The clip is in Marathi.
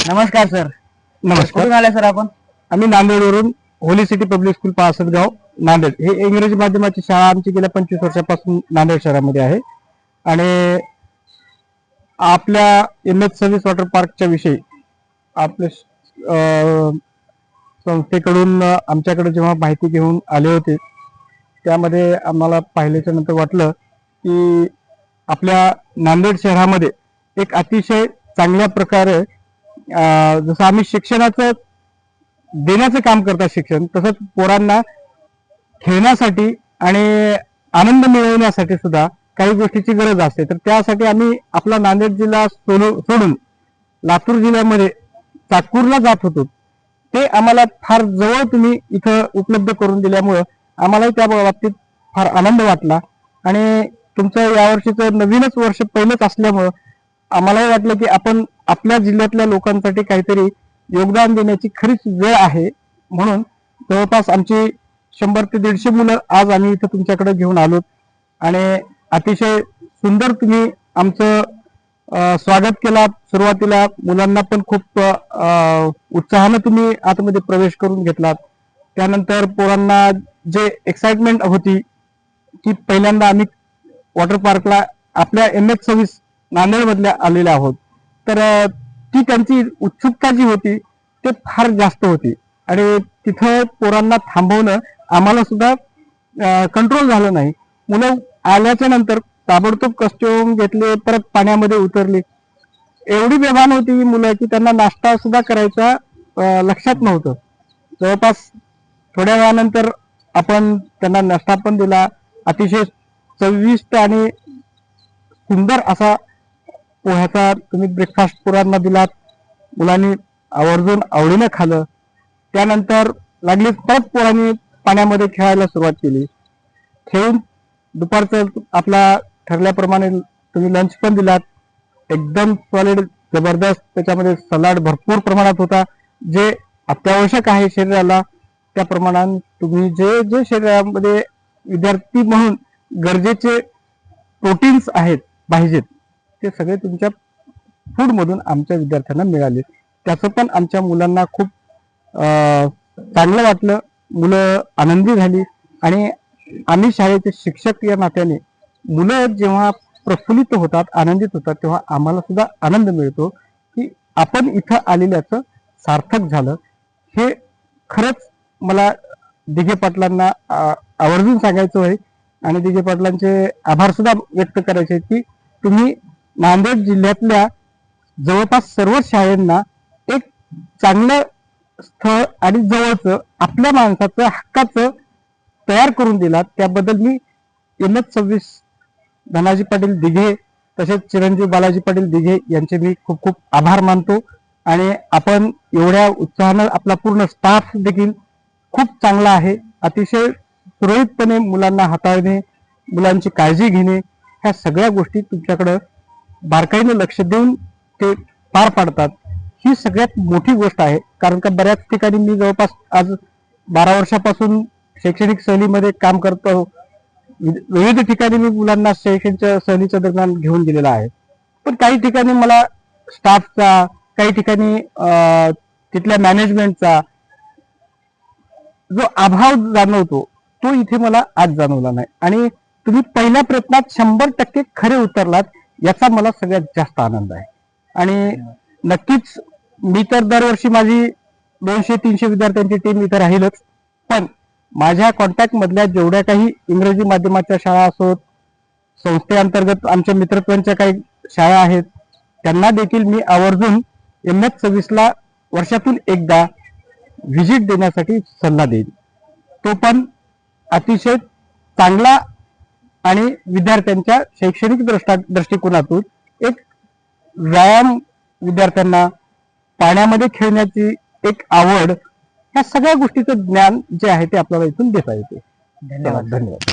नमस्कार सर. नमस्कार. कुठून आले सर आपण? आम्ही नांदेडवरून holy city public school Pasadgaon Nanded हे इंग्रजी माध्यमाची शाळा आमची गेल्या 25 वर्षापासून नांदेड शहरामध्ये आहे. आणि आपल्या MS सर्व्हिस वॉटर पार्कच्या विषयी आपल्या संस्थेकडून आमच्याकडे जेव्हा माहिती घेऊन आले होते त्यामध्ये आम्हाला पाहिल्याच्या नंतर वाटलं की आपल्या नांदेड शहरामध्ये एक अतिशय चांगल्या प्रकारे जसं आम्ही शिक्षणाचं देण्याचं काम करतात शिक्षण, तसंच पोरांना खेळण्यासाठी आणि आनंद मिळवण्यासाठी सुद्धा काही गोष्टीची गरज असते. तर त्यासाठी आम्ही आपला नांदेड जिल्हा सोडून लातूर जिल्ह्यामध्ये चाकूरला जात होतो. ते आम्हाला फार जवळ तुम्ही इथं उपलब्ध करून दिल्यामुळं आम्हालाही त्या बाबतीत फार आनंद वाटला. आणि तुमचं यावर्षीचं नवीनच वर्ष पहिलंच असल्यामुळं आम्हालाही वाटलं की आपण आपल्या जिल्ह्यातल्या लोकांसाठी काहीतरी योगदान देण्याची खरीच वेळ आहे. म्हणून जवळपास आमची 100 ते 150 मुलं आज आम्ही इथं तुमच्याकडे घेऊन आलो. आणि अतिशय सुंदर तुम्ही आमचं स्वागत केलात. सुरुवातीला मुलांना पण खूप उत्साहानं तुम्ही आतमध्ये प्रवेश करून घेतलात. त्यानंतर पोरांना जे एक्साइटमेंट होती की पहिल्यांदा आम्ही वॉटर पार्कला आपल्या MS सर्व्हिस नांदेडमधल्या आलेल्या आहोत, तर ती त्यांची उत्सुकता जी होती ते फार जास्त होती. आणि तिथं पोरांना थांबवणं आम्हाला सुद्धा कंट्रोल झालं नाही. मुलं आल्याच्या नंतर ताबडतोब कस्ट्युम घेतले, परत पाण्यामध्ये उतरले. एवढी बेभान होती मुलं की त्यांना नाश्ता सुद्धा करायचा लक्षात नव्हतं. जवळपास थोड्या वेळानंतर आपण त्यांना नाश्ता पण दिला. अतिशय चविष्ट आणि सुंदर असा पोह्याचा तुम्ही ब्रेकफास्ट पोरांना दिलात. मुलांनी आवर्जून आवडीनं खाल्लं. त्यानंतर लागली परत पोरांनी पाण्यामध्ये खेळायला सुरुवात केली. खेळून दुपारचं आपला ठरल्याप्रमाणे तुम्ही लंच पण दिलात. एकदम सॉलिड जबरदस्त. त्याच्यामध्ये सलाड भरपूर प्रमाणात होता. जे अत्यावश्यक आहे शरीराला त्या प्रमाणात तुम्ही जे जे शरीरामध्ये विद्यार्थी म्हणून गरजेचे प्रोटीन्स आहेत पाहिजेत ते सगळे तुमच्या फूडमधून आमच्या विद्यार्थ्यांना मिळाले. त्याचं पण आमच्या मुलांना खूप चांगलं वाटलं. मुलं आनंदी झाली. आणि आम्ही शाळेचे शिक्षक या नात्याने मुलं जेव्हा प्रफुल्लित होतात, आनंदित होतात, तेव्हा आम्हाला सुद्धा आनंद मिळतो की आपण इथं आलेल्याचं सार्थक झालं. हे खरंच मला दिघे पाटलांना आवर्जून सांगायचं आहे. आणि दिघे पाटलांचे आभार सुद्धा व्यक्त करायचे की तुम्ही नांदेड जिल्ह्यातल्या जवळपास सर्व शाळांना एक चांगलं स्थळ आणि जवळचं आपल्या माणसाचं हक्काचं तयार करून दिलात. त्याबद्दल मी MS सर्व्हिस धनाजी पाटील दिघे तसेच चिरंजीव बालाजी पाटील दिघे यांचे मी खूप खूप आभार मानतो. आणि आपण एवढ्या उत्साहानं आपला पूर्ण स्टाफ देखील खूप चांगला आहे. अतिशय सुरळीतपणे मुलांना हाताळणे, मुलांची काळजी घेणे, ह्या सगळ्या गोष्टी तुमच्याकडं बारकाईने लक्ष देऊन ते पार पाडतात. ही सगळ्यात मोठी गोष्ट आहे. कारण का बऱ्याच ठिकाणी मी जवळपास आज 12 वर्षापासून शैक्षणिक सहलीमध्ये काम करतो. विविध ठिकाणी मी मुलांना शैक्षणिक सहलीच्या दरम्यान घेऊन गेलेला आहे. पण काही ठिकाणी मला स्टाफचा, काही ठिकाणी तिथल्या मॅनेजमेंटचा जो अभाव जाणवतो तो इथे मला आज जाणवला नाही. आणि तुम्ही पहिल्या प्रयत्नात 100% खरे उतरलात याचा मला सगळ्यात जास्त आनंद आहे. आणि नक्कीच मी तर दरवर्षी माझी 200-300 विद्यार्थ्यांची टीम इथे राहीलच. पण माझ्या कॉन्टॅक्ट मधल्या जेवढ्या काही इंग्रजी माध्यमाच्या शाळा असोत, संस्थेअंतर्गत आमच्या मित्रत्वांच्या काही शाळा आहेत, त्यांना देखील मी आवर्जून MS सर्व्हिसला वर्षातून एकदा व्हिजिट देण्यासाठी सल्ला देईन. तो पण अतिशय चांगला आणि विद्यार्थ्यांच्या शैक्षणिक दृष्टिकोनातून एक व्यायाम, विद्यार्थ्यांना पाण्यामध्ये खेळण्याची एक आवड, या सगळ्या गोष्टीचं ज्ञान जे आहे ते आपल्याला इथून देता येते. धन्यवाद. धन्यवाद.